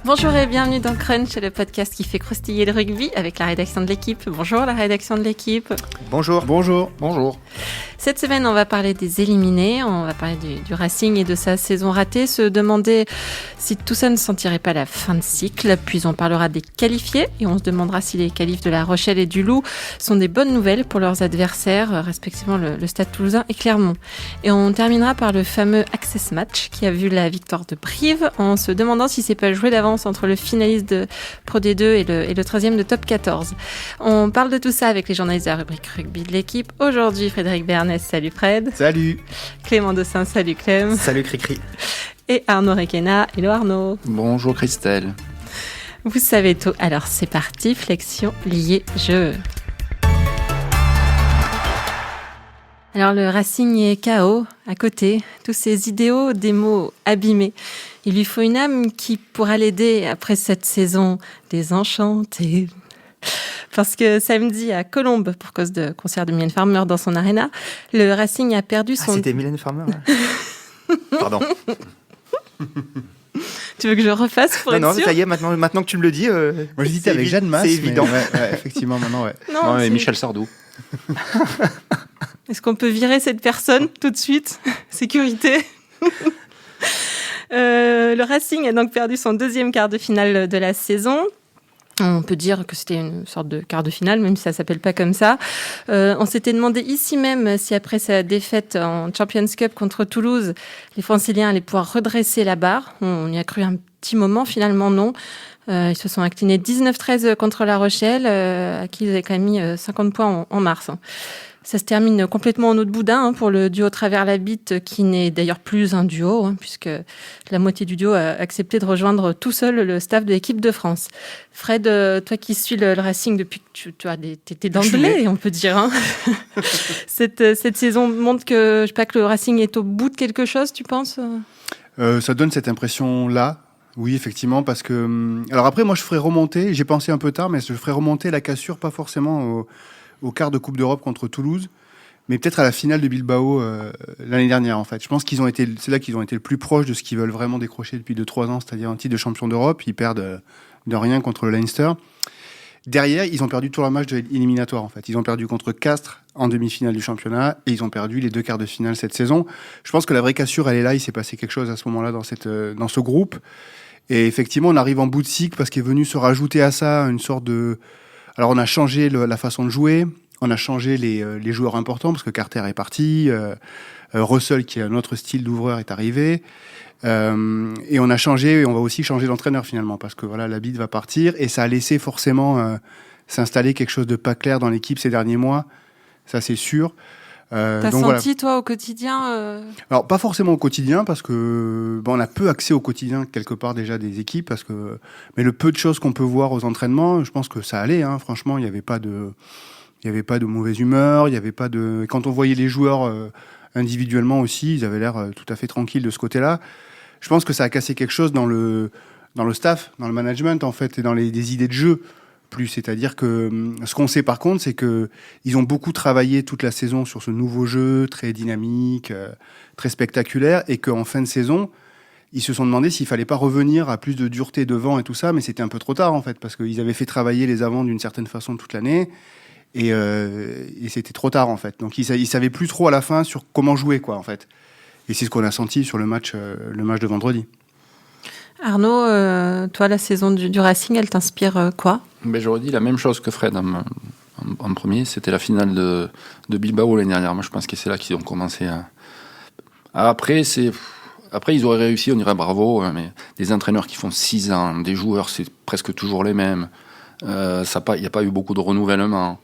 Bonjour et bienvenue dans Crunch, le podcast qui fait croustiller le rugby avec la rédaction de l'équipe. Bonjour la rédaction de l'équipe. Bonjour. Bonjour. Bonjour. Cette semaine, on va parler des éliminés, on va parler du Racing et de sa saison ratée, se demander si tout ça ne sentirait pas la fin de cycle, puis on parlera des qualifiés et on se demandera si les qualifs de La Rochelle et du Loup sont des bonnes nouvelles pour leurs adversaires, respectivement le Stade Toulousain et Clermont. Et on terminera par le fameux Access Match qui a vu la victoire de Brive en se demandant si c'est pas joué d'avance entre le finaliste de Pro D2 et le 13e de Top 14. On parle de tout ça avec les journalistes de la rubrique rugby de l'équipe. Aujourd'hui, Frédéric Bernès, salut Fred. Salut. Clément Dossin, salut Clem. Salut Cricri. Et Arnaud Requena, hello Arnaud. Bonjour Christelle. Vous savez tout, alors c'est parti, flexion liée jeu. Alors le Racing est KO, à côté, tous ses idéaux, des mots abîmés. Il lui faut une âme qui pourra l'aider après cette saison désenchantée. Parce que samedi à Colombes, pour cause de concert de Mylène Farmer dans son aréna, le Racing a perdu son... Ah, c'était Mylène Farmer là. Pardon. Tu veux que je refasse pour être Non, sûr ? ça y est, maintenant que tu me le dis... Moi j'hésitais avec Jeanne Masse. C'est évident. Ouais, effectivement, maintenant, ouais. Non, mais c'est- Michel Sardou. Est-ce qu'on peut virer cette personne tout de suite ? Sécurité. Le Racing a donc perdu son deuxième quart de finale de la saison. On peut dire que c'était une sorte de quart de finale, même si ça ne s'appelle pas comme ça. On s'était demandé ici même si après sa défaite en Champions Cup contre Toulouse, les Franciliens allaient pouvoir redresser la barre. On y a cru un petit moment, finalement non. Ils se sont inclinés 19-13 contre La Rochelle, à qui ils avaient quand même mis 50 points en mars. Ça se termine complètement en eau de boudin pour le duo travers la bite, qui n'est d'ailleurs plus un duo, puisque la moitié du duo a accepté de rejoindre tout seul le staff de l'équipe de France. Fred, toi qui suis le Racing depuis que t'étais dans le lait, on peut dire. Cette saison montre que, je sais pas, que le Racing est au bout de quelque chose, tu penses ? Ça donne cette impression-là. Oui, effectivement, parce que... Alors après, moi, je ferais remonter, j'ai pensé un peu tard, mais je ferais remonter la cassure, pas forcément au quart de Coupe d'Europe contre Toulouse, mais peut-être à la finale de Bilbao l'année dernière, en fait. Je pense c'est là qu'ils ont été le plus proches de ce qu'ils veulent vraiment décrocher depuis 2-3 ans, c'est-à-dire un titre de champion d'Europe. Ils perdent de rien contre le Leinster. Derrière, ils ont perdu tout leur match éliminatoire, en fait. Ils ont perdu contre Castres en demi-finale du championnat et ils ont perdu les 2 quarts de finale cette saison. Je pense que la vraie cassure, elle est là. Il s'est passé quelque chose à ce moment-là dans ce groupe. Et effectivement, on arrive en bout de cycle parce qu'est venu se rajouter à ça une sorte de... Alors, on a changé la façon de jouer, on a changé les joueurs importants parce que Carter est parti, Russell, qui a un autre style d'ouvreur, est arrivé. Et on a changé, et on va aussi changer l'entraîneur finalement parce que voilà, Labide va partir et ça a laissé forcément s'installer quelque chose de pas clair dans l'équipe ces derniers mois, ça c'est sûr. T'as donc senti, toi, au quotidien Alors, pas forcément au quotidien, parce que on a peu accès au quotidien, quelque part, déjà, des équipes, mais le peu de choses qu'on peut voir aux entraînements, je pense que ça allait, franchement, il n'y avait pas de mauvaise humeur, il y avait pas de... Quand on voyait les joueurs individuellement aussi, ils avaient l'air tout à fait tranquilles de ce côté-là. Je pense que ça a cassé quelque chose dans le staff, dans le management, en fait, et dans des idées de jeu. C'est-à-dire que ce qu'on sait par contre, c'est qu'ils ont beaucoup travaillé toute la saison sur ce nouveau jeu très dynamique, très spectaculaire, et qu'en fin de saison, ils se sont demandé s'il fallait pas revenir à plus de dureté devant et tout ça, mais c'était un peu trop tard en fait, parce qu'ils avaient fait travailler les avants d'une certaine façon toute l'année, et c'était trop tard en fait. Donc ils savaient plus trop à la fin sur comment jouer quoi en fait. Et c'est ce qu'on a senti sur le match de vendredi. Arnaud, toi, la saison du Racing, elle t'inspire quoi ? J'aurais dit la même chose que Fred en premier. C'était la finale de Bilbao l'année dernière. Moi, je pense que c'est là qu'ils ont commencé à... Après, ils auraient réussi, on dirait bravo, mais des entraîneurs qui font 6 ans, des joueurs, c'est presque toujours les mêmes. Il n'y a pas eu beaucoup de renouvellement.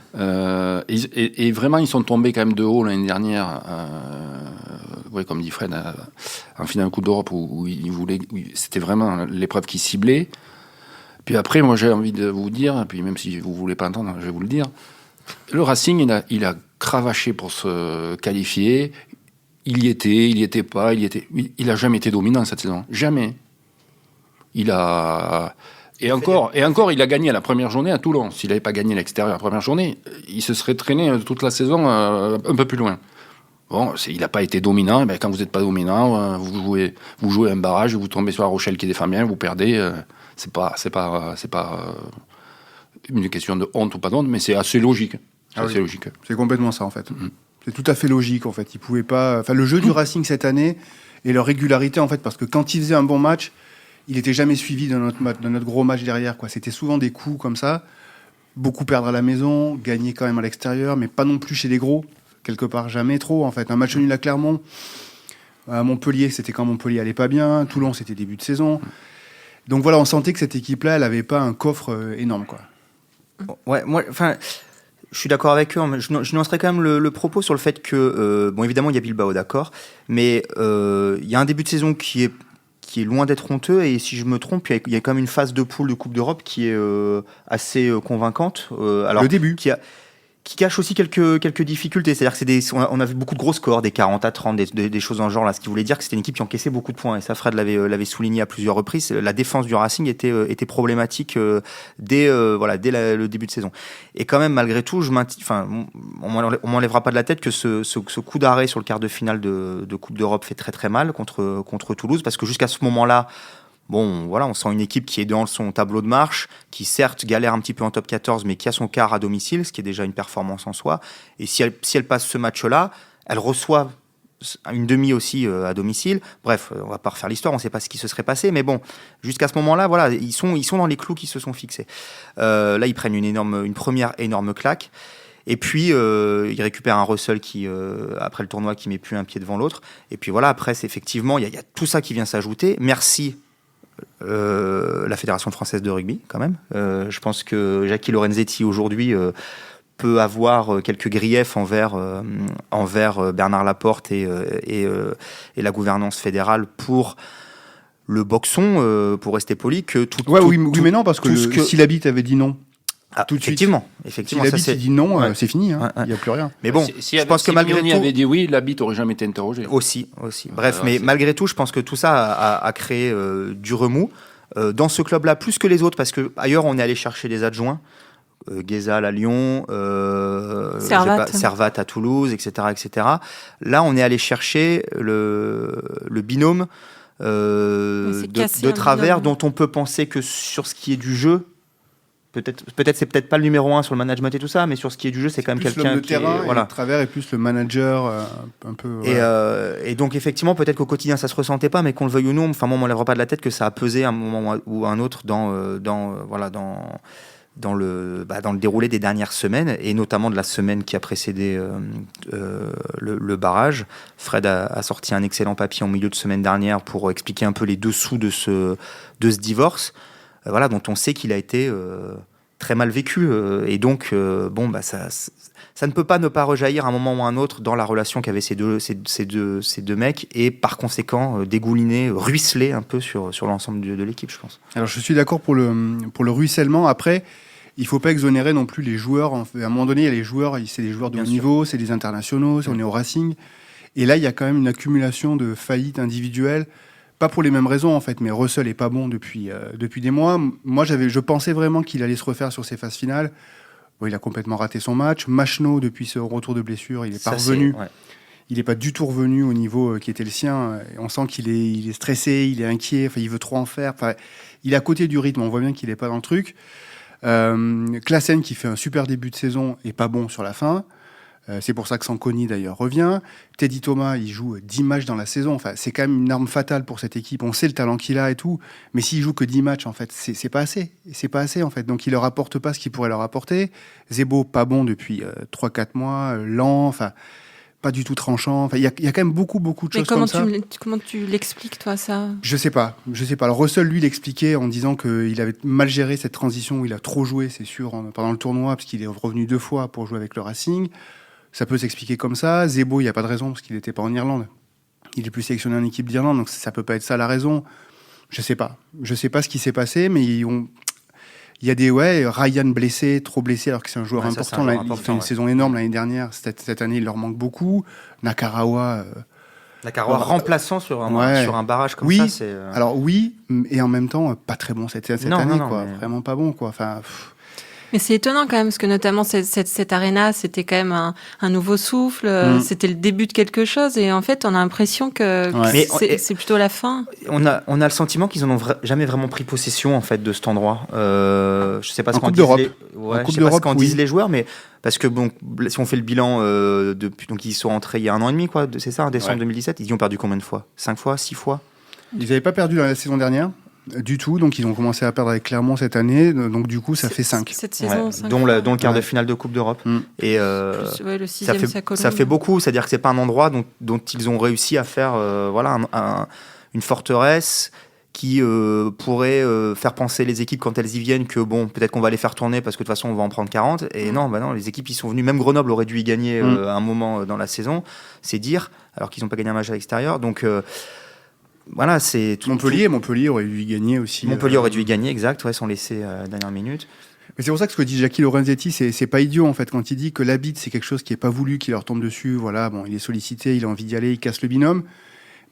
Et vraiment, ils sont tombés quand même de haut l'année dernière. Comme dit Fred, en finale de Coupe d'Europe où c'était vraiment l'épreuve qui ciblait. Puis après, moi j'ai envie de vous dire, puis même si vous ne voulez pas entendre, je vais vous le dire, le Racing, il a cravaché pour se qualifier. Il y était pas, il n'a jamais été dominant cette saison. Jamais. Et encore, il a gagné à la première journée à Toulon. S'il n'avait pas gagné à l'extérieur la première journée, il se serait traîné toute la saison un peu plus loin. Bon, il n'a pas été dominant. Ben, quand vous n'êtes pas dominant, vous jouez un barrage, vous tombez sur La Rochelle qui défend bien, vous perdez. C'est pas une question de honte ou pas d'honte, mais c'est assez logique. Logique. C'est complètement ça en fait. C'est tout à fait logique en fait. Ils pouvaient pas. Enfin, le jeu du Racing cette année et leur régularité en fait, parce que quand ils faisaient un bon match, il n'était jamais suivi de notre gros match derrière, quoi. C'était souvent des coups comme ça. Beaucoup perdre à la maison, gagner quand même à l'extérieur, mais pas non plus chez les gros. Quelque part, jamais trop, en fait. Un match nul à Clermont. À Montpellier, c'était quand Montpellier allait pas bien. Toulon, c'était début de saison. Donc voilà, on sentait que cette équipe-là, elle avait pas un coffre énorme, quoi. Ouais, moi, enfin, je suis d'accord avec eux. Je nuancerais quand même le propos sur le fait que, bon, évidemment, il y a Bilbao, d'accord, mais il y a un début de saison qui est loin d'être honteux, et si je me trompe, il y a quand même une phase de poule de Coupe d'Europe qui est assez convaincante. Alors, le début. Qui cache aussi quelques difficultés. C'est-à-dire que on a vu beaucoup de gros scores, des 40-30, des choses en genre là, ce qui voulait dire que c'était une équipe qui encaissait beaucoup de points. Et ça, Fred l'avait souligné à plusieurs reprises. La défense du Racing était problématique dès le début de saison. Et quand même, malgré tout, on m'enlèvera pas de la tête que ce coup d'arrêt sur le quart de finale de Coupe d'Europe fait très très mal contre Toulouse, parce que jusqu'à ce moment-là, bon, voilà, on sent une équipe qui est dans son tableau de marche, qui certes galère un petit peu en top 14, mais qui a son quart à domicile, ce qui est déjà une performance en soi. Et si elle passe ce match-là, elle reçoit une demi aussi à domicile. Bref, on va pas refaire l'histoire, on sait pas ce qui se serait passé, mais bon, jusqu'à ce moment-là, voilà, ils sont dans les clous qui se sont fixés. Là, ils prennent une première énorme claque. Et puis, il récupère un Russell qui, après le tournoi, qui met plus un pied devant l'autre. Et puis voilà, après, c'est effectivement, il y a tout ça qui vient s'ajouter. Merci la Fédération française de rugby, quand même. Je pense que Jackie Lorenzetti, aujourd'hui, peut avoir quelques griefs envers Bernard Laporte et la gouvernance fédérale pour le boxon, pour rester poli. Oui, mais non, parce que si l'Habit avait dit non, tout de suite. Effectivement. Si l'Habit dit non, c'est fini, hein. Il n'y a plus rien. Mais bon, je pense que malgré tout, avait dit oui, l'Habit n'aurait jamais été interrogé. Aussi. Bref, mais malgré tout, je pense que tout ça a créé du remous dans ce club-là, plus que les autres, parce que ailleurs on est allé chercher des adjoints. Guézal à Lyon, Servat à Toulouse, etc. Là, on est allé chercher le binôme de travers, dont on peut penser que sur ce qui est du jeu, peut-être c'est peut-être pas le numéro 1 sur le management et tout ça, mais sur ce qui est du jeu, c'est quand même quelqu'un qui terrain, est, voilà. Et le travers est plus le manager un peu. Et donc effectivement, peut-être qu'au quotidien ça se ressentait pas, mais qu'on le veuille ou non, enfin moi on m'enlèvera pas de la tête que ça a pesé à un moment ou à un autre dans le déroulé des dernières semaines, et notamment de la semaine qui a précédé le barrage. Fred a sorti un excellent papier en milieu de semaine dernière pour expliquer un peu les dessous de ce divorce, dont on sait qu'il a été très mal vécu. Et donc, ça ne peut pas ne pas rejaillir à un moment ou à un autre dans la relation qu'avaient ces deux mecs, et par conséquent dégouliner, ruisseler un peu sur l'ensemble de l'équipe, je pense. Alors je suis d'accord pour le ruissellement. Après, il ne faut pas exonérer non plus les joueurs. À un moment donné, il y a les joueurs, c'est des joueurs de haut niveau, c'est des internationaux, on est au Racing. Et là, il y a quand même une accumulation de faillites individuelles. Pas pour les mêmes raisons, en fait, mais Russell est pas bon depuis des mois. Moi, je pensais vraiment qu'il allait se refaire sur ses phases finales. Bon, il a complètement raté son match. Machno, depuis ce retour de blessure, il n'est pas revenu. Il n'est pas du tout revenu au niveau qui était le sien. On sent qu'il est stressé, il est inquiet, il veut trop en faire. Il est à côté du rythme, on voit bien qu'il n'est pas dans le truc. Classen, qui fait un super début de saison, est pas bon sur la fin. C'est pour ça que Sanconi, d'ailleurs, revient. Teddy Thomas, il joue 10 matchs dans la saison. C'est quand même une arme fatale pour cette équipe. On sait le talent qu'il a et tout. Mais s'il joue que 10 matchs, en fait, c'est pas assez. C'est pas assez, en fait. Donc, il leur apporte pas ce qu'il pourrait leur apporter. Zebo, pas bon depuis 3-4 mois. Lent, pas du tout tranchant. Il y a quand même beaucoup de choses comme ça. Comment tu l'expliques, toi, ça ? Je sais pas. Alors, Russell, lui, l'expliquait en disant qu'il avait mal géré cette transition où il a trop joué, c'est sûr, pendant le tournoi, parce qu'il est revenu 2 fois pour jouer avec le Racing. Ça peut s'expliquer comme ça. Zebo, il n'y a pas de raison, parce qu'il n'était pas en Irlande. Il est plus sélectionné en équipe d'Irlande, donc ça peut pas être ça la raison. Je sais pas ce qui s'est passé, mais il y a des Ryan blessé, trop blessé, alors que c'est un joueur important. Il fait une saison énorme l'année dernière. Cette année, il leur manque beaucoup. Nakarawa remplaçant sur un barrage comme ça, c'est... Alors oui, et en même temps, pas très bon cette année, quoi. Vraiment pas bon, quoi. Mais c'est étonnant quand même, parce que notamment cette arena, c'était quand même un nouveau souffle, c'était le début de quelque chose, et en fait, on a l'impression que c'est plutôt la fin. On a le sentiment qu'ils n'en ont jamais vraiment pris possession en fait de cet endroit. Je sais pas ce qu'en disent les joueurs, mais parce que bon, si on fait le bilan depuis, donc ils sont rentrés il y a 1 an et demi, quoi, c'est ça, en décembre 2017, ils y ont perdu combien de fois? 5 fois, 6 fois? Ils n'avaient pas perdu dans la saison dernière du tout, donc ils ont commencé à perdre avec Clermont cette année, donc du coup ça fait 5. Cette saison, 5 dont le quart de finale de Coupe d'Europe. Et le sixième, ça fait beaucoup, c'est-à-dire que c'est pas un endroit dont ils ont réussi à faire une forteresse qui pourrait faire penser les équipes quand elles y viennent que bon, peut-être qu'on va les faire tourner parce que de toute façon on va en prendre 40. Et non, les équipes qui sont venues, même Grenoble aurait dû y gagner à un moment dans la saison, c'est dire, alors qu'ils n'ont pas gagné un match à l'extérieur. Donc voilà, c'est tout. Montpellier aurait dû y gagner aussi. Montpellier aurait dû y gagner, exact, sans laisser à la dernière minute. Mais c'est pour ça que ce que dit Jackie Lorenzetti, c'est pas idiot en fait quand il dit que l'habit c'est quelque chose qui est pas voulu, qui leur tombe dessus. Voilà, bon, il est sollicité, il a envie d'y aller, il casse le binôme,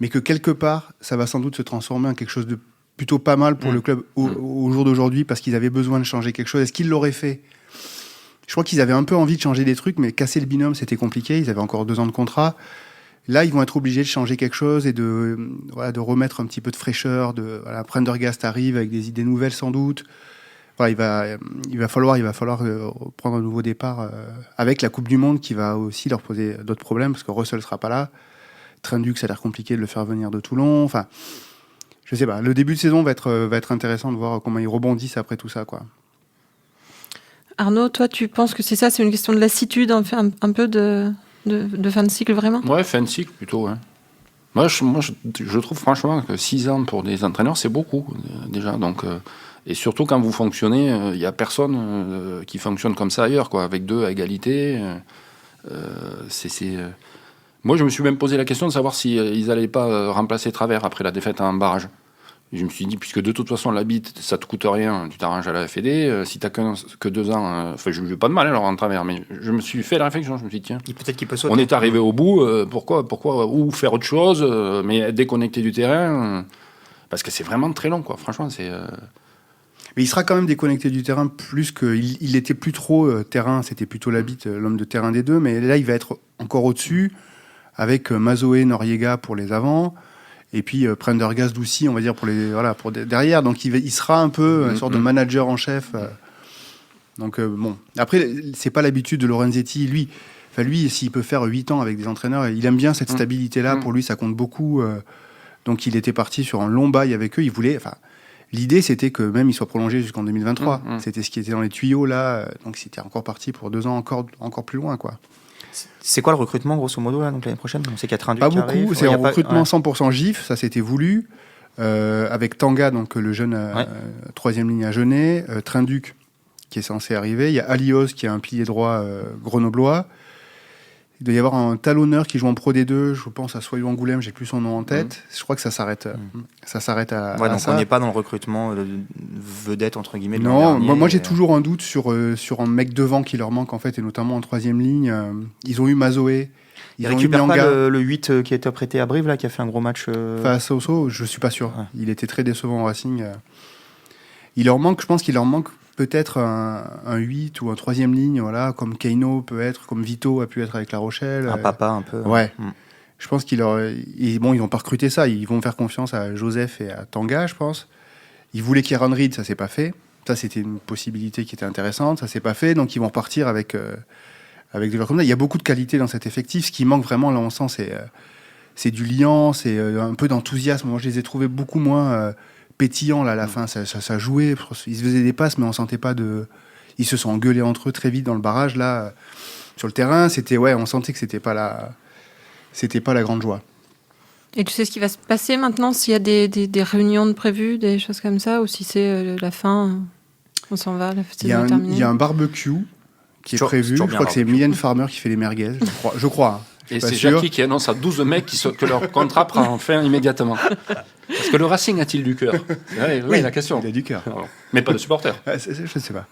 mais que quelque part, ça va sans doute se transformer en quelque chose de plutôt pas mal pour le club au jour d'aujourd'hui, parce qu'ils avaient besoin de changer quelque chose. Est-ce qu'ils l'auraient fait? Je crois qu'ils avaient un peu envie de changer des trucs, mais casser le binôme, c'était compliqué. Ils avaient encore 2 ans de contrat. Là, ils vont être obligés de changer quelque chose et de remettre un petit peu de fraîcheur. Prendergast arrive avec des idées nouvelles sans doute. Voilà, il va falloir prendre un nouveau départ avec la Coupe du Monde qui va aussi leur poser d'autres problèmes parce que Russell sera pas là. Trenduc, ça a l'air compliqué de le faire venir de Toulon. Enfin, je sais pas. Le début de saison va être intéressant de voir comment ils rebondissent après tout ça, quoi. Arnaud, toi, tu penses que c'est une question de lassitude, un peu de fin de cycle, vraiment? Ouais, fin de cycle, plutôt, ouais. Moi, je trouve franchement que 6 ans pour des entraîneurs, c'est beaucoup, déjà. Donc, et surtout, quand vous fonctionnez, il n'y a personne qui fonctionne comme ça ailleurs, quoi, avec 2 à égalité. Moi, je me suis même posé la question de savoir s'ils n'allaient pas remplacer Travers après la défaite en barrage. Je me suis dit, puisque de toute façon, la bite, ça te coûte rien, tu t'arranges à la FED. Si t'as que 2 ans, je n'ai pas de mal alors en Travers, mais je me suis fait la réflexion. Je me suis dit, tiens, peut-être qu'il peut sauter. On est arrivé au bout, pourquoi ou faire autre chose, mais déconnecté du terrain, parce que c'est vraiment très long, quoi. Franchement, c'est. Mais il sera quand même déconnecté du terrain plus qu'il était plus trop terrain, c'était plutôt la bite, l'homme de terrain des deux, mais là, il va être encore au-dessus, avec Mazoé, Noriega pour les avants. Et puis Prendergast aussi, on va dire, pour derrière. Donc il sera un peu une sorte de manager en chef. Donc bon. Après, c'est pas l'habitude de Lorenzetti. Lui, s'il peut faire 8 ans avec des entraîneurs, il aime bien cette stabilité-là. Pour lui, ça compte beaucoup. Donc il était parti sur un long bail avec eux. L'idée, c'était que même il soit prolongé jusqu'en 2023. C'était ce qui était dans les tuyaux là. Donc c'était encore parti pour 2 ans encore plus loin, quoi. C'est quoi le recrutement, grosso modo, là, donc l'année prochaine? On sait qu'il y a Trenduc pas qui beaucoup, arrive. c'est un recrutement 100% GIF, ça c'était voulu, avec Tanga, donc le jeune 3e ligne à Genève, Trenduc qui est censé arriver, il y a Alios qui est un pilier droit grenoblois, il doit y avoir un talonneur qui joue en Pro D2, je pense à Soyou Angoulême, j'ai plus son nom en tête, je crois que ça s'arrête à donc ça. On n'est pas dans le recrutement vedette, entre guillemets. Non, moi j'ai toujours un doute sur un mec devant qui leur manque en fait, et notamment en 3e ligne. Ils ont eu Mazoé. Ils récupèrent pas le 8 qui a été prêté à Brive, là, qui a fait un gros match face à Osso, je suis pas sûr. Ouais. Il était très décevant au Racing. Je pense qu'il leur manque peut-être un 8 ou un 3e ligne, voilà, comme Keino peut être, comme Vito a pu être avec La Rochelle. Un papa un peu. Ouais. Je pense ils vont pas recruter ça. Ils vont faire confiance à Joseph et à Tanga, je pense. Ils voulaient Kieran Reed, ça s'est pas fait. Ça, c'était une possibilité qui était intéressante. Ça s'est pas fait, donc ils vont partir avec des joueurs comme ça. Il y a beaucoup de qualité dans cet effectif. Ce qui manque vraiment, là, on sent, c'est du liant, c'est un peu d'enthousiasme. Moi, je les ai trouvés beaucoup moins pétillants là, à la fin. Ça jouait. Ils se faisaient des passes, mais on sentait pas de. Ils se sont engueulés entre eux très vite dans le barrage là, sur le terrain. On sentait que c'était pas la grande joie. Et tu sais ce qui va se passer maintenant, s'il y a des réunions de prévues, des choses comme ça, ou si c'est la fin, on s'en va, la saison est terminée? Il y a un barbecue qui est prévu. Je crois que c'est Mylène Farmer qui fait les merguez. Je crois. Et c'est Jackie qui annonce à 12 mecs que leur contrat prend fin immédiatement. Parce que le Racing a-t-il du cœur? Oui, la question. Il a du cœur. Mais pas de supporters. Je ne sais pas.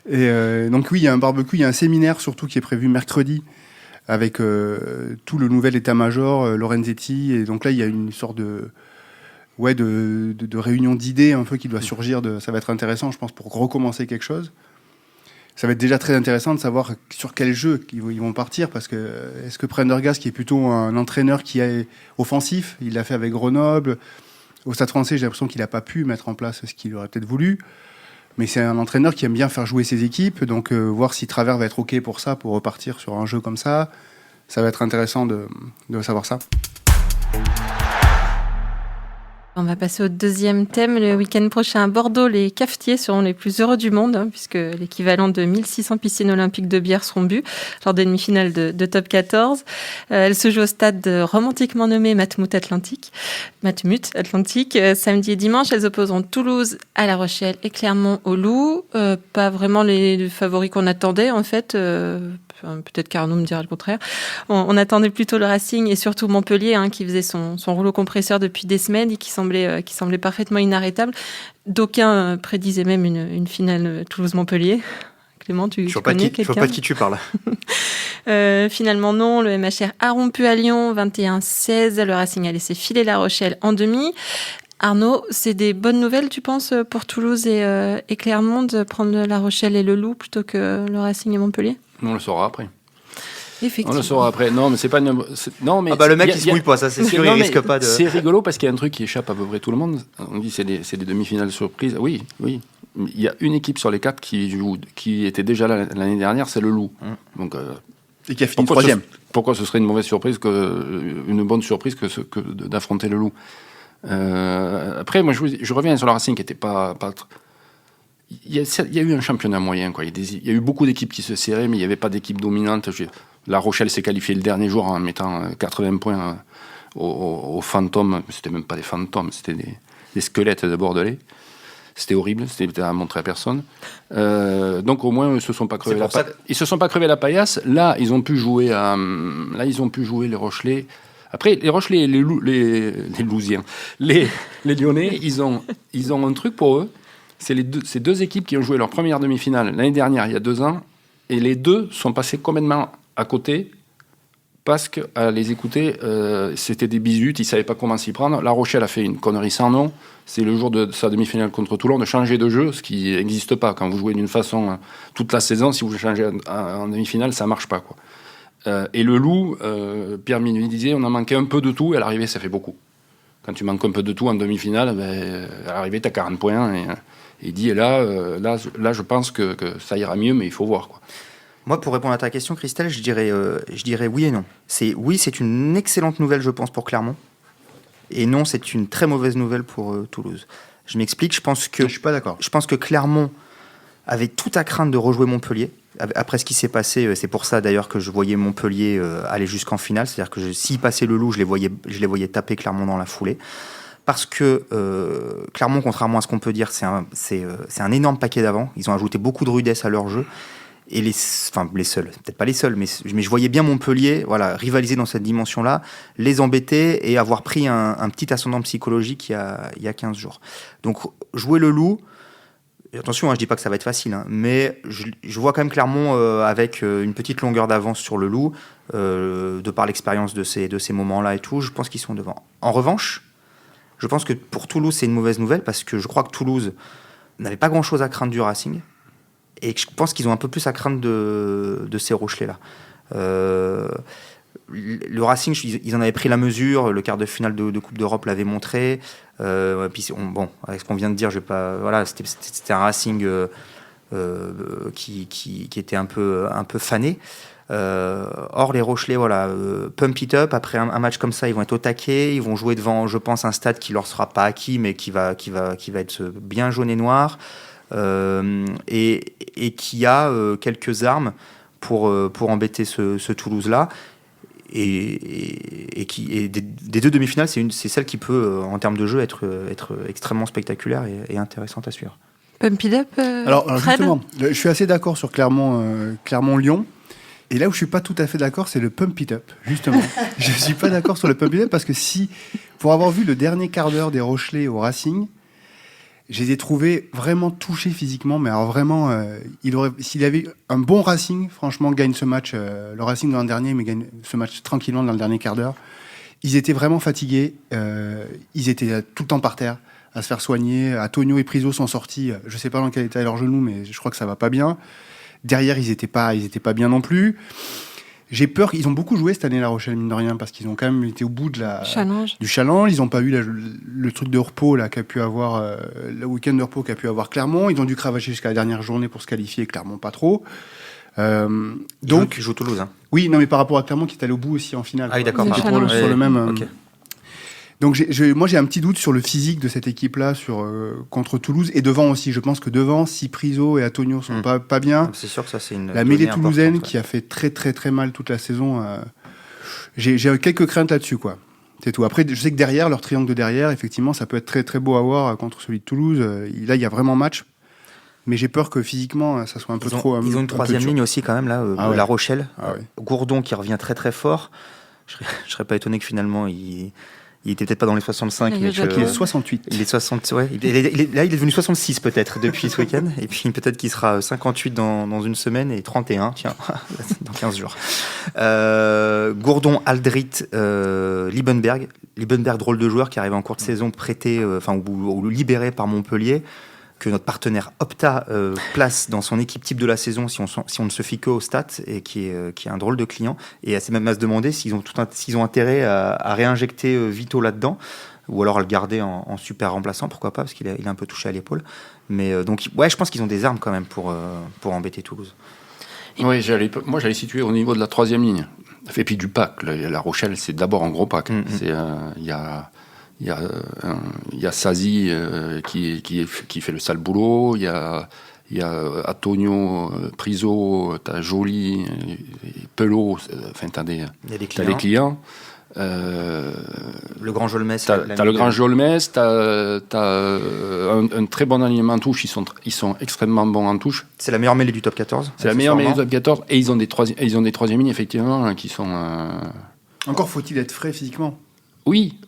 Et donc oui, il y a un barbecue, il y a un séminaire surtout qui est prévu mercredi avec tout le nouvel état-major, Lorenzetti. Et donc là, il y a une sorte de réunion d'idées un peu qui doit surgir. Ça va être intéressant, je pense, pour recommencer quelque chose. ça va être déjà très intéressant de savoir sur quel jeu ils vont partir, parce que est-ce que Prendergast, qui est plutôt un entraîneur qui est offensif, il l'a fait avec Grenoble, au Stade Français, j'ai l'impression qu'il n'a pas pu mettre en place ce qu'il aurait peut-être voulu, mais c'est un entraîneur qui aime bien faire jouer ses équipes, donc voir si Travers va être OK pour ça, pour repartir sur un jeu comme ça va être intéressant de savoir ça. On va passer au deuxième thème. Le week-end prochain à Bordeaux, les cafetiers seront les plus heureux du monde, puisque l'équivalent de 1600 piscines olympiques de bière seront bues lors des demi-finales de Top 14. Elles se jouent au stade romantiquement nommé Matmut Atlantique. Samedi et dimanche, elles opposeront Toulouse à La Rochelle et Clermont au Loup. Pas vraiment les favoris qu'on attendait, en fait. Peut-être qu'Arnaud me dira le contraire. On attendait plutôt le Racing et surtout Montpellier, qui faisait son rouleau compresseur depuis des semaines et qui semblait parfaitement inarrêtable. D'aucuns prédisaient même une finale Toulouse-Montpellier. Clément, tu connais quelqu'un ? Je vois pas de qui tu parles. Finalement, non. Le MHR a rompu à Lyon, 21-16. Le Racing a laissé filer La Rochelle en demi. Arnaud, c'est des bonnes nouvelles, tu penses, pour Toulouse et Clermont de prendre La Rochelle et le Loup plutôt que le Racing et Montpellier ? On le saura après. Effectivement. On le saura après. Non, mais c'est pas une... Non, mais le mec, il se mouille pas, ça, c'est sûr, il risque pas de... C'est rigolo parce qu'il y a un truc qui échappe à peu près tout le monde. On dit c'est des demi-finales surprises. Oui. Il y a une équipe sur les 4 qui était déjà là l'année dernière, c'est le Loup. Donc, et qui a fini troisième. Pourquoi ce serait une mauvaise surprise une bonne surprise que d'affronter le Loup. Après, moi, je reviens sur le Racing qui n'était pas il y a eu un championnat moyen, quoi. Il y a eu beaucoup d'équipes qui se serraient, mais il n'y avait pas d'équipe dominante. La Rochelle s'est qualifiée le dernier jour en mettant 80 points aux fantômes. C'était même pas des fantômes, c'était des squelettes de Bordelais. C'était horrible, c'était à montrer à personne. Donc au moins, ils se sont pas crevés la paillasse. Là, ils ont pu jouer les Rochelais. Après, les Rochelais et les Lousiens, les Lyonnais, ils ont un truc pour eux. C'est ces deux équipes qui ont joué leur première demi-finale l'année dernière, il y a 2 ans, et les deux sont passés complètement à côté parce qu'à les écouter, c'était des bisutes, ils ne savaient pas comment s'y prendre. La Rochelle a fait une connerie sans nom. C'est le jour de sa demi-finale contre Toulon de changer de jeu, ce qui n'existe pas. Quand vous jouez d'une façon toute la saison, si vous changez en demi-finale, ça ne marche pas, quoi. Et le Loup, Pierre Minuit disait, on a manqué un peu de tout, et à l'arrivée, ça fait beaucoup. Quand tu manques un peu de tout en demi-finale, à l'arrivée, tu as 40 points. Et il dit, là, je pense que ça ira mieux, mais il faut voir, quoi. Moi, pour répondre à ta question, Christelle, je dirais oui et non. C'est une excellente nouvelle, je pense, pour Clermont. Et non, c'est une très mauvaise nouvelle pour Toulouse. Je m'explique, je suis pas d'accord. Je pense que Clermont avait tout à craindre de rejouer Montpellier. Après ce qui s'est passé, c'est pour ça d'ailleurs que je voyais Montpellier aller jusqu'en finale. C'est-à-dire que s'ils passaient le Loup, je les voyais taper Clermont dans la foulée. Parce que Clermont, contrairement à ce qu'on peut dire, c'est un énorme paquet d'avant. Ils ont ajouté beaucoup de rudesse à leur jeu. Et les seuls, peut-être pas les seuls, mais je voyais bien Montpellier, rivaliser dans cette dimension-là, les embêter et avoir pris un petit ascendant psychologique il y a 15 jours. Donc, jouer le Loup, attention, je dis pas que ça va être facile, mais je vois quand même Clermont avec une petite longueur d'avance sur le Loup, de par l'expérience de ces moments-là et tout, je pense qu'ils sont devant. En revanche, je pense que pour Toulouse, c'est une mauvaise nouvelle, parce que je crois que Toulouse n'avait pas grand-chose à craindre du Racing. Et je pense qu'ils ont un peu plus à craindre de ces Rochelais-là. Le Racing, ils en avaient pris la mesure. Le quart de finale de Coupe d'Europe l'avait montré. Puis avec ce qu'on vient de dire, c'était un Racing qui était un peu fané. Or, les Rochelais, pump it up. Après un match comme ça, ils vont être au taquet. Ils vont jouer devant, je pense, un stade qui leur sera pas acquis, mais qui va être bien jaune et noir. Et qui a quelques armes pour embêter ce Toulouse-là. Et des deux demi-finales, c'est celle qui peut, en termes de jeu, être extrêmement spectaculaire et intéressante à suivre. Pump it up, alors justement, je suis assez d'accord sur Clermont-Lyon. Et là où je suis pas tout à fait d'accord, c'est le pump it up, justement. Je suis pas d'accord sur le pump it up parce que pour avoir vu le dernier quart d'heure des Rochelais au Racing, je les ai trouvés vraiment touchés physiquement, mais alors vraiment, s'il avait un bon Racing, franchement, gagne ce match. Le Racing dans le dernier, mais gagne ce match tranquillement dans le dernier quart d'heure. Ils étaient vraiment fatigués. Ils étaient tout le temps par terre, à se faire soigner. Antonio et Priso sont sortis. Je sais pas dans quel état est leur genou, mais je crois que ça va pas bien. Derrière, ils étaient pas bien non plus. J'ai peur qu'ils ont beaucoup joué cette année La Rochelle, mine de rien, parce qu'ils ont quand même été au bout du challenge. Ils n'ont pas eu le truc de repos là, qu'a pu avoir, le week-end de repos qu'a pu avoir Clermont. Ils ont dû cravacher jusqu'à la dernière journée pour se qualifier, Clermont pas trop. Donc, ils jouent Toulouse. Hein. Oui, non, mais par rapport à Clermont qui est allé au bout aussi en finale. Ah oui, d'accord. Sur le même. Okay. Donc moi j'ai un petit doute sur le physique de cette équipe-là contre Toulouse et devant aussi. Je pense que devant, si Priso et Antonio sont pas bien, c'est sûr que ça c'est une la mêlée toulousaine qui a fait très très très mal toute la saison. J'ai quelques craintes là-dessus quoi. C'est tout. Après je sais que derrière leur triangle de derrière, effectivement, ça peut être très très beau à voir contre celui de Toulouse. Là il y a vraiment match. Mais j'ai peur que physiquement, ça soit un peu trop. Ils ont une troisième ligne aussi quand même là, La Rochelle. Gourdon qui revient très très fort. Je serais pas étonné que finalement il était peut-être pas dans les 65, mais il est 68. Il est 60, ouais. Là, il est devenu 66 peut-être depuis ce week-end. Et puis peut-être qu'il sera 58 dans une semaine et 31, tiens, dans 15 jours. Gourdon, Aldrit, Liebenberg. Liebenberg, drôle de joueur qui arrive en cours de saison prêté, ou libéré par Montpellier, que notre partenaire Opta place dans son équipe type de la saison si on ne se fie que aux stats, et qui est un drôle de client. Et c'est même à se demander s'ils ont intérêt à réinjecter Vito là-dedans, ou alors à le garder en super remplaçant, pourquoi pas, parce qu'il est un peu touché à l'épaule. Mais donc, ouais, je pense qu'ils ont des armes quand même pour embêter Toulouse. Oui, moi j'allais situer au niveau de la troisième ligne. Et puis du pack. La Rochelle, c'est d'abord un gros pack. Il y a Sazi qui fait le sale boulot, il y a Antonio, Priso, t'as Joly, Pelot, enfin t'as des clients. Le Grand Jolmes. T'as le Grand Jolmes, t'as un très bon alignement en touche, ils sont extrêmement bons en touche. C'est la meilleure mêlée du top 14. C'est la meilleure mêlée du top 14, et ils ont des troisième lignes effectivement qui sont... Encore faut-il être frais physiquement. Oui,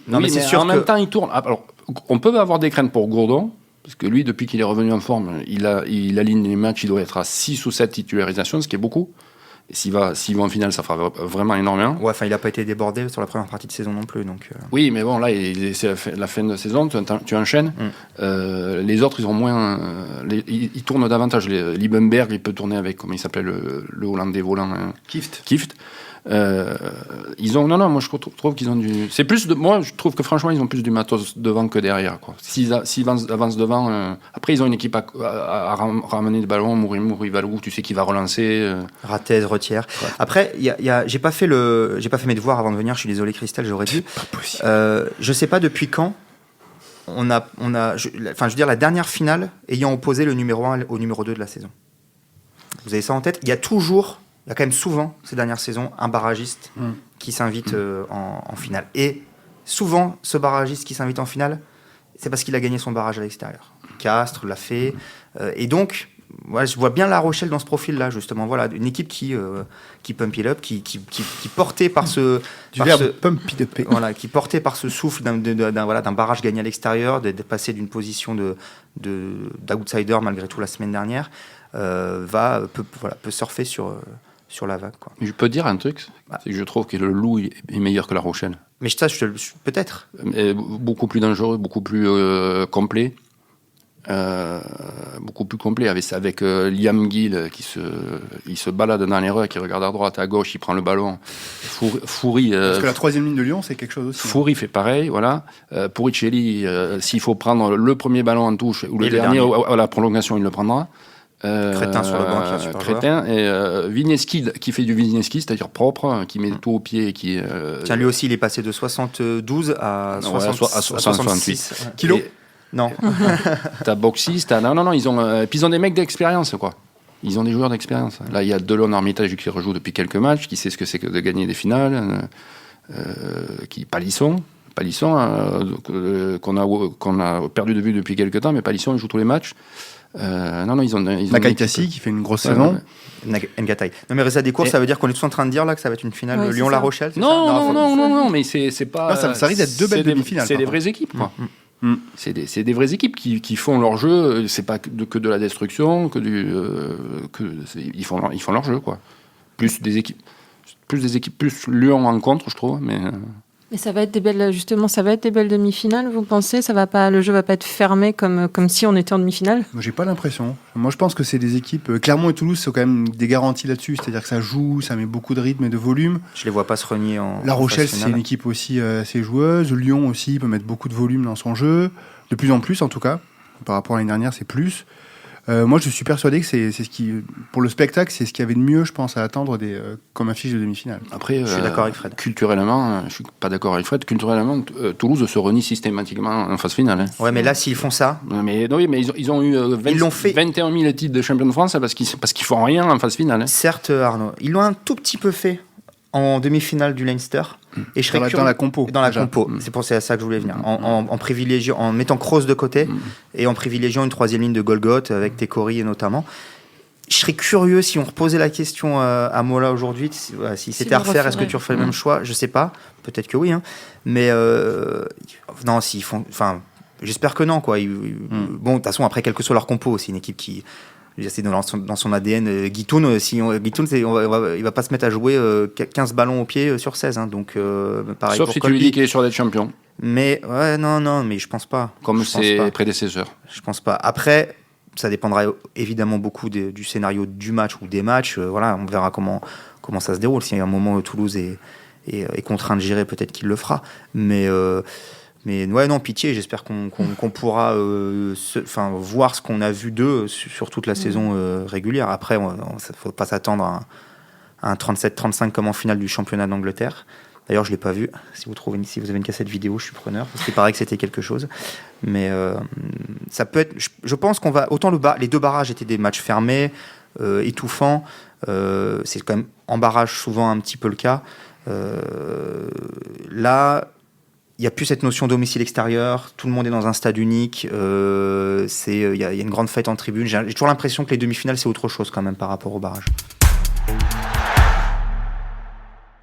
mais c'est sûr en même temps, il tourne. Alors, on peut avoir des craintes pour Gourdon, parce que lui, depuis qu'il est revenu en forme, il aligne les matchs, il doit être à 6 ou 7 titularisations, ce qui est beaucoup. Et s'il va en finale, ça fera vraiment énormément. Ouais, enfin, il n'a pas été débordé sur la première partie de saison non plus. Donc, Oui, mais bon, là, c'est la fin de saison, tu enchaînes. Les autres, ils ont moins... ils tournent davantage. Liebenberg, il peut tourner avec, comment il s'appelait, le Hollandais volant. Kieft. Moi je trouve qu'ils ont c'est plus moi je trouve que franchement ils ont plus du matos devant que derrière quoi. S'ils avancent devant, après ils ont une équipe à ramener des ballons. Mouri Valou, tu sais qu'il va relancer. Ratez, Retière. Ouais. Après j'ai pas fait mes devoirs avant de venir. Je suis désolé Christelle, j'aurais dû. Pas possible. Je sais pas depuis quand je veux dire la dernière finale ayant opposé le numéro 1 au numéro 2 de la saison. Vous avez ça en tête? Il y a quand même souvent, ces dernières saisons, un barragiste qui s'invite en finale. Et souvent, ce barragiste qui s'invite en finale, c'est parce qu'il a gagné son barrage à l'extérieur. Castres l'a fait. Et donc, je vois bien La Rochelle dans ce profil-là, justement. Voilà, une équipe qui pump it up, qui portée par ce... pump it up. Voilà, qui portée par ce souffle d'un barrage gagné à l'extérieur, de passer d'une position d'outsider malgré tout la semaine dernière, peut surfer sur la vague. Quoi. Je peux dire un truc, c'est que je trouve que le Loup est meilleur que La Rochelle. Mais ça, peut-être. Beaucoup plus dangereux, beaucoup plus complet. Beaucoup plus complet avec Liam Gill il se balade dans les rues, qui regarde à droite, à gauche, il prend le ballon. Fouri, parce que la troisième ligne de Lyon, c'est quelque chose aussi. Fouri fait pareil, voilà. Puricelli, s'il faut prendre le premier ballon en touche ou le dernier à la prolongation, il le prendra. Crétin sur le banc, qui est un super Crétin et Vigneski qui fait du Vigneski, c'est-à-dire propre, qui met tout au pied et qui. Tiens, lui aussi, il est passé de 72 à 66 kilos. Non. T'as Boxis, non, ils ont des mecs d'expérience, quoi. Ils ont des joueurs d'expérience. Là, il y a Delon Armitage qui rejoue depuis quelques matchs, qui sait ce que c'est que de gagner des finales, Palisson, qu'on a perdu de vue depuis quelques temps, mais Palisson, il joue tous les matchs. Ils ont Nakaitasi qui fait une grosse saison. Ngatai. Non, mais Reza Descours, ça veut dire qu'on est tous en train de dire là que ça va être une finale Lyon-La Rochelle. Non, mais c'est pas. Ça risque d'être deux belles demi-finales. C'est des vraies équipes, quoi. C'est des vraies équipes qui font leur jeu. C'est pas que de la destruction, ils font leur jeu, quoi. Plus des équipes, plus Lyon en contre, je trouve, mais. Et ça va être des belles, justement, ça va être des belles demi-finales, vous pensez? Le jeu va pas être fermé comme si on était en demi-finale? Moi, j'ai pas l'impression. Moi, je pense que c'est des équipes. Clermont et Toulouse, c'est quand même des garanties là-dessus. C'est-à-dire que ça joue, ça met beaucoup de rythme et de volume. Je les vois pas se renier en. La Rochelle, phase c'est finale. une équipe aussi assez joueuse. Lyon aussi peut mettre beaucoup de volume dans son jeu. De plus en plus, en tout cas. Par rapport à l'année dernière, c'est plus. Moi, je suis persuadé que c'est ce qui, pour le spectacle, c'est ce qu'il y avait de mieux, je pense, à attendre comme affiche de demi-finale. Après, Je suis d'accord avec Fred. Culturellement, je suis pas d'accord avec Fred. Culturellement, Toulouse se renie systématiquement en phase finale. Hein. Ouais, mais là, s'ils font ça, Mais ils ont eu 21 000 titres de champion de France parce qu'ils font rien en phase finale. Hein. certes, Arnaud, ils l'ont un tout petit peu fait en demi-finale du Leinster. Et je serais Dans curieux- la compo. Dans la déjà. compo. C'est à ça que je voulais venir. En privilégiant, en mettant Kroos de côté et en privilégiant une troisième ligne de Golgoth avec Tekori notamment. Je serais curieux si on reposait la question à Mola aujourd'hui, si c'était à le refaire, est-ce que referait. tu referais le même choix? Je sais pas, peut-être que oui, hein. Mais non, s'ils font, enfin, j'espère que non, quoi. Bon, de toute façon, après, quel que soit leur compo, c'est une équipe qui, je veux dire, c'est dans son ADN. Guitoun, il va pas se mettre à jouer 15 ballons au pied sur 16, hein, donc pareil. Sauf pour si tu lui Colby. dis qu'il est sûr d'être champion, Mais ouais, non, mais je pense pas. comme Je pense ses pas. prédécesseurs. Je pense pas. Après, ça dépendra évidemment beaucoup du scénario du match ou des matchs. Voilà, on verra comment ça se déroule. Si à un moment Toulouse est contraint de gérer, peut-être qu'il le fera. Mais ouais, non, pitié. J'espère qu'on pourra voir ce qu'on a vu d'eux sur toute la saison régulière. Après, il faut pas s'attendre à un 37-35 comme en finale du championnat d'Angleterre. D'ailleurs, je l'ai pas vu. Si vous avez une cassette vidéo, je suis preneur. Parce qu'il paraît que c'était quelque chose. Mais ça peut être. Je pense qu'on va autant les deux barrages étaient des matchs fermés, étouffants. C'est quand même en barrage souvent un petit peu le cas. Là, il n'y a plus cette notion domicile extérieur. Tout le monde est dans un stade unique. Il y a une grande fête en tribune. J'ai toujours l'impression que les demi-finales c'est autre chose quand même par rapport au barrage.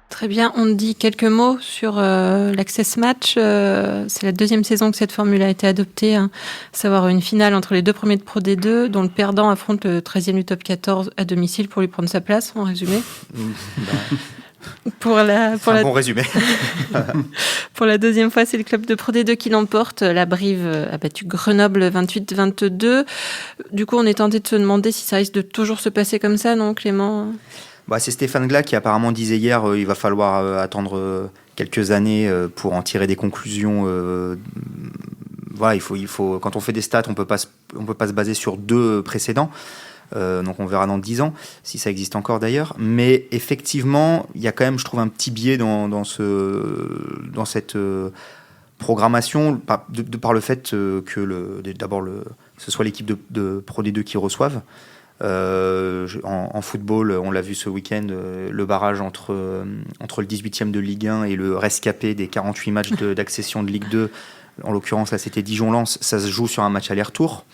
Très bien, on dit quelques mots sur l'Access Match. C'est la deuxième saison que cette formule a été adoptée, hein, à savoir une finale entre les deux premiers de Pro D2, dont le perdant affronte le 13e du top 14 à domicile pour lui prendre sa place, en résumé. Pour la Bon résumé. Pour la deuxième fois, c'est le club de Pro D2 qui l'emporte. La Brive a battu Grenoble 28-22. Du coup, on est tenté de se demander si ça risque de toujours se passer comme ça, non, Clément ? C'est Stéphane Glas qui apparemment disait hier il va falloir attendre quelques années pour en tirer des conclusions. Voilà, il faut quand on fait des stats, on peut pas se baser sur deux précédents. Donc on verra dans 10 ans si ça existe encore d'ailleurs. Mais effectivement, il y a quand même, je trouve, un petit biais dans cette programmation de par le fait que d'abord ce soit l'équipe de Pro D2 qui reçoive. En football, on l'a vu ce week-end, le barrage entre le 18e de Ligue 1 et le rescapé des 48 matchs d'accession de Ligue 2, en l'occurrence là c'était Dijon-Lens, ça se joue sur un match aller-retour.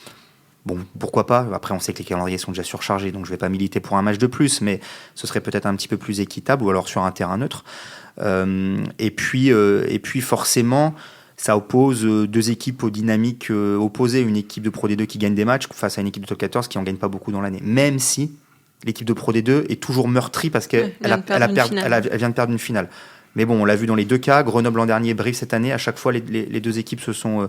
Bon, pourquoi pas? Après, on sait que les calendriers sont déjà surchargés, donc je ne vais pas militer pour un match de plus, mais ce serait peut-être un petit peu plus équitable, ou alors sur un terrain neutre. Et puis forcément, ça oppose deux équipes aux dynamiques opposées. Une équipe de Pro D2 qui gagne des matchs face à une équipe de top 14 qui n'en gagne pas beaucoup dans l'année. Même si l'équipe de Pro D2 est toujours meurtrie parce qu'elle vient de perdre une finale. Mais bon, on l'a vu dans les deux cas, Grenoble l'an dernier, Brive cette année, à chaque fois les deux équipes se sont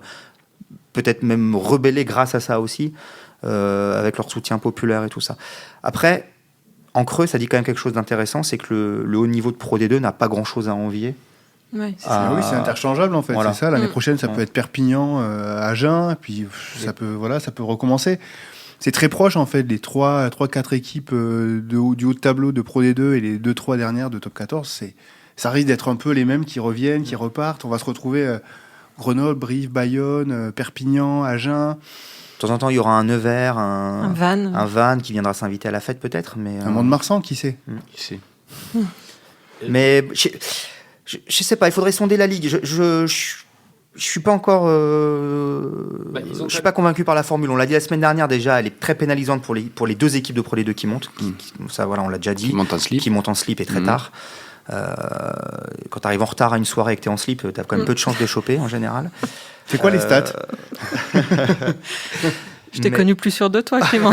peut-être même rebellées grâce à ça aussi, avec leur soutien populaire et tout ça. Après, en creux, ça dit quand même quelque chose d'intéressant, c'est que le haut niveau de Pro D2 n'a pas grand-chose à envier. Ouais, Oui, c'est interchangeable en fait. Voilà. C'est ça. L'année prochaine, ça peut être Perpignan, Agen, puis ça peut recommencer. C'est très proche en fait des 3-4 équipes du haut de tableau de Pro D2 et les 2-3 dernières de Top 14. Ça risque d'être un peu les mêmes qui reviennent, qui repartent. On va se retrouver Grenoble, Brive, Bayonne, Perpignan, Agen. De temps en temps, il y aura un Nevers, un Vannes qui viendra s'inviter à la fête peut-être. Mais, un Mont-de-Marsan, qui sait. Qui sait. Mais je sais pas, il faudrait sonder la Ligue. Je suis pas encore... je suis pas convaincu par la formule. On l'a dit la semaine dernière déjà, elle est très pénalisante pour les deux équipes de Pro D2 qui montent. Ça, voilà, on l'a déjà dit. Qui montent en slip et très tard. Quand tu arrives en retard à une soirée et que tu es en slip, tu as quand même peu de chances de choper en général. C'est quoi les stats? Je t'ai connu plus sûr de toi, Clément.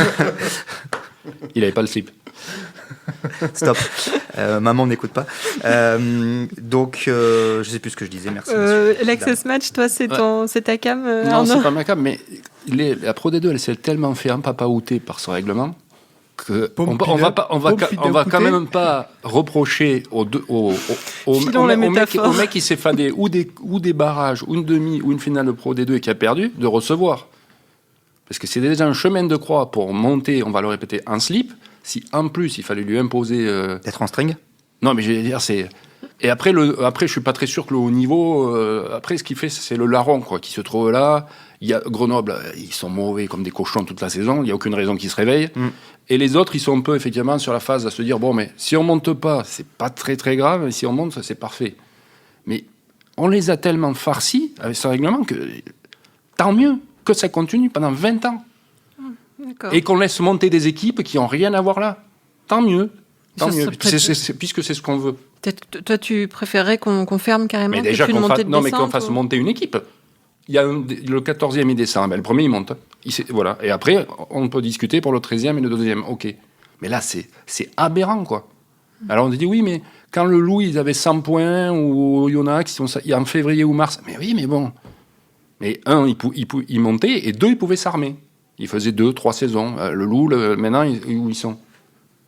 Il n'avait pas le slip. Stop. Maman n'écoute pas. Donc, je sais plus ce que je disais. Merci. L'Access Match, toi, c'est ta cam, Non, Arnaud c'est pas ma cam, mais la Pro D2, elle s'est tellement fait empapaouter par ce règlement que on va quand même pas reprocher au mec qui s'est fadé ou des barrages, ou une demi, ou une finale de Pro D2 et qui a perdu, de recevoir. Parce que c'est déjà un chemin de croix pour monter, on va le répéter, en slip. Si en plus il fallait lui imposer d'être en string. Non, mais je veux dire, c'est. Et après, je suis pas très sûr que le haut niveau. Après, ce qu'il fait, c'est le larron, quoi, qui se trouve là. Il y a Grenoble, ils sont mauvais comme des cochons toute la saison. Il y a aucune raison qu'ils se réveillent. Et les autres, ils sont un peu effectivement sur la phase à se dire bon, mais si on monte pas, c'est pas très très grave. Mais si on monte, ça c'est parfait. Mais on les a tellement farcis avec ce règlement que tant mieux que ça continue pendant 20 ans. D'accord. Et qu'on laisse monter des équipes qui n'ont rien à voir là. Tant mieux. Tant mieux. Puisque c'est ce qu'on veut. Peut-être, toi, tu préférerais qu'on ferme carrément. Mais déjà qu'on fasse monter une équipe. Il y a le 14e, il descend. Ben, le premier, il monte. Voilà. Et après, on peut discuter pour le 13e et le 2e. OK. Mais là, c'est aberrant, quoi. Alors, on dit, oui, mais quand le Loup, ils avaient 100 points, ou Yonax, en février ou mars. Mais oui, mais bon. Mais un, ils montaient, et deux, ils pouvaient s'armer. Ils faisaient 2-3 saisons. Le Loup, maintenant, où ils sont.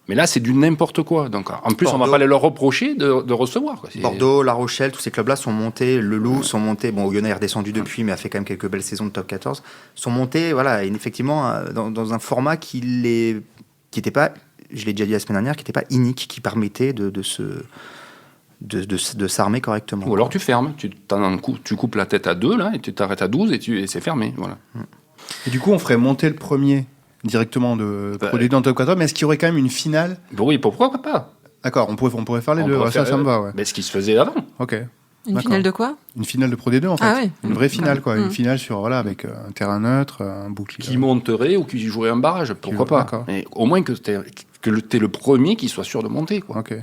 Mais là, c'est du n'importe quoi. Donc, en plus, Bordeaux, on ne va pas leur reprocher de recevoir. Quoi. Bordeaux, La Rochelle, tous ces clubs-là sont montés. Le Loup sont montés. Bon, Oyonnax est redescendu depuis, mais a fait quand même quelques belles saisons de top 14. Sont montés, voilà, effectivement, dans un format qui n'était pas, je l'ai déjà dit la semaine dernière, qui n'était pas inique, qui permettait de s'armer correctement. Ou alors tu fermes. Tu coupes la tête à 2, là, et tu t'arrêtes à 12, et c'est fermé. Voilà. Et du coup, on ferait monter le premier directement de Pro D2 en top 14, mais est-ce qu'il y aurait quand même une finale ? Oui, pourquoi pas ? D'accord, on pourrait faire les deux, ça me va, ouais. Mais ce qui se faisait avant. Ok. Une finale de quoi ? Une finale de Pro D2, en fait. Ah ouais. Une vraie finale, quoi. Une finale sur, voilà, avec un terrain neutre, un bouclier. Qui monterait ou qui jouerait un barrage, pourquoi pas ? D'accord. Mais au moins que t'es le premier qui soit sûr de monter, quoi. Ok.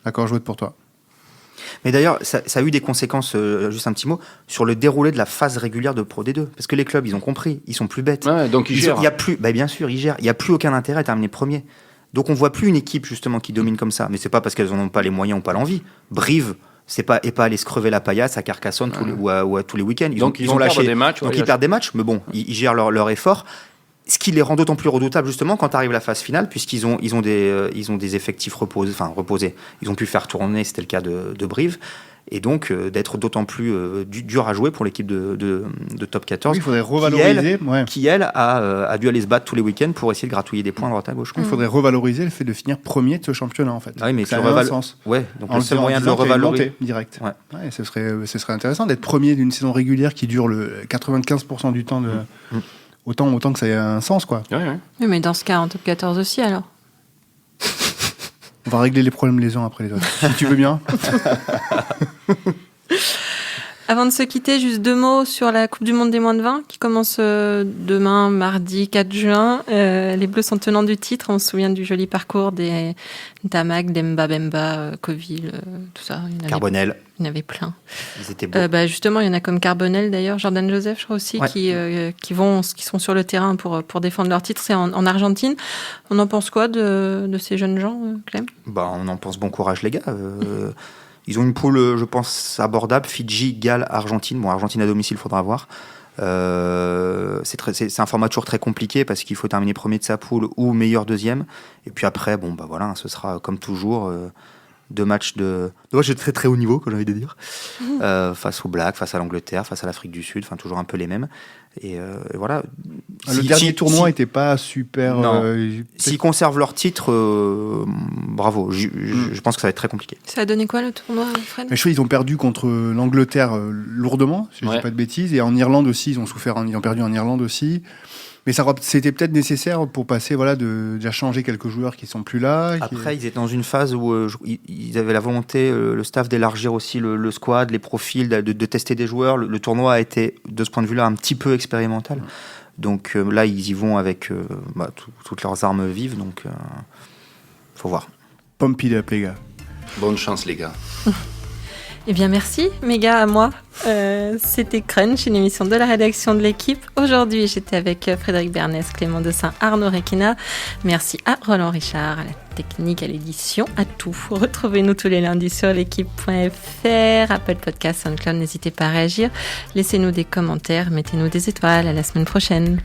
D'accord, je vote pour toi. Mais d'ailleurs, ça a eu des conséquences, juste un petit mot, sur le déroulé de la phase régulière de Pro D2. Parce que les clubs, ils ont compris, ils sont plus bêtes. Ouais, donc ils gèrent. Il y a plus, bien sûr, ils gèrent. Il n'y a plus aucun intérêt à terminer premier. Donc on ne voit plus une équipe, justement, qui domine comme ça. Mais ce n'est pas parce qu'elles n'en ont pas les moyens ou pas l'envie. Brive, c'est pas aller se crever la paillasse à Carcassonne ou à tous les week-ends. Ils ont lâché des matchs. Donc ils perdent des matchs, mais bon, ils gèrent leur effort. Ce qui les rend d'autant plus redoutables, justement, quand arrive la phase finale, puisqu'ils ont des effectifs reposés. Ils ont pu faire tourner, c'était le cas de Brive. Et donc, d'être d'autant plus dur à jouer pour l'équipe de top 14. Oui, il faudrait revaloriser. Qui, elle, a dû aller se battre tous les week-ends pour essayer de gratouiller des points à droite à gauche. Il faudrait revaloriser le fait de finir premier de ce championnat, en fait. Ah oui, mais ça a un sens. Ouais, donc le seul moyen de le revaloriser. Direct. Ouais, ce serait intéressant d'être premier d'une saison régulière qui dure le 95% du temps. Autant que ça ait un sens, quoi. Oui, mais dans ce cas, en top 14 aussi, alors. On va régler les problèmes les uns après les autres. Si tu veux bien. Avant de se quitter, juste 2 mots sur la Coupe du Monde des moins de 20 qui commence demain, mardi 4 juin. Les Bleus sont tenants du titre. On se souvient du joli parcours des Tamac, Demba Bemba, Coville, tout ça. Carbonel. Il y en avait plein. Ils étaient beaux. Justement, il y en a comme Carbonel d'ailleurs, Jordan Joseph, je crois aussi, qui sont sur le terrain pour défendre leur titre. C'est en Argentine. On en pense quoi de ces jeunes gens, Clem ? On en pense bon courage, les gars. Ils ont une poule, je pense, abordable. Fidji, Galles, Argentine. Bon, Argentine à domicile, il faudra voir. C'est un format toujours très compliqué parce qu'il faut terminer premier de sa poule ou meilleur deuxième. Et puis après, ce sera comme toujours 2 matchs de très très haut niveau, comme j'ai envie de dire. Face aux Blacks, face à l'Angleterre, face à l'Afrique du Sud, toujours un peu les mêmes. Et voilà. Le dernier tournoi n'était pas super. S'ils conservent leur titre, bravo. Je pense que ça va être très compliqué. Ça a donné quoi le tournoi, Fred ? Mais je crois qu'ils ont perdu contre l'Angleterre lourdement, si je ne dis pas de bêtises. Et en Irlande aussi, ils ont perdu en Irlande aussi. Mais c'était peut-être nécessaire pour passer, déjà changer quelques joueurs qui ne sont plus là. Après, ils étaient dans une phase où ils avaient la volonté, le staff, d'élargir aussi le squad, les profils, de tester des joueurs. Le tournoi a été, de ce point de vue-là, un petit peu expérimental. Donc là, ils y vont avec toutes leurs armes vives. Donc, faut voir. Pump it up, les gars. Bonne chance, les gars. Eh bien, merci, méga à moi. C'était Crunch, une émission de la rédaction de l'équipe. Aujourd'hui, j'étais avec Frédéric Bernès, Clément Dessin, Arnaud Requena. Merci à Roland Richard, à la technique, à l'édition, à tout. Retrouvez-nous tous les lundis sur l'équipe.fr, Apple Podcast, SoundCloud. N'hésitez pas à réagir. Laissez-nous des commentaires, mettez-nous des étoiles. À la semaine prochaine.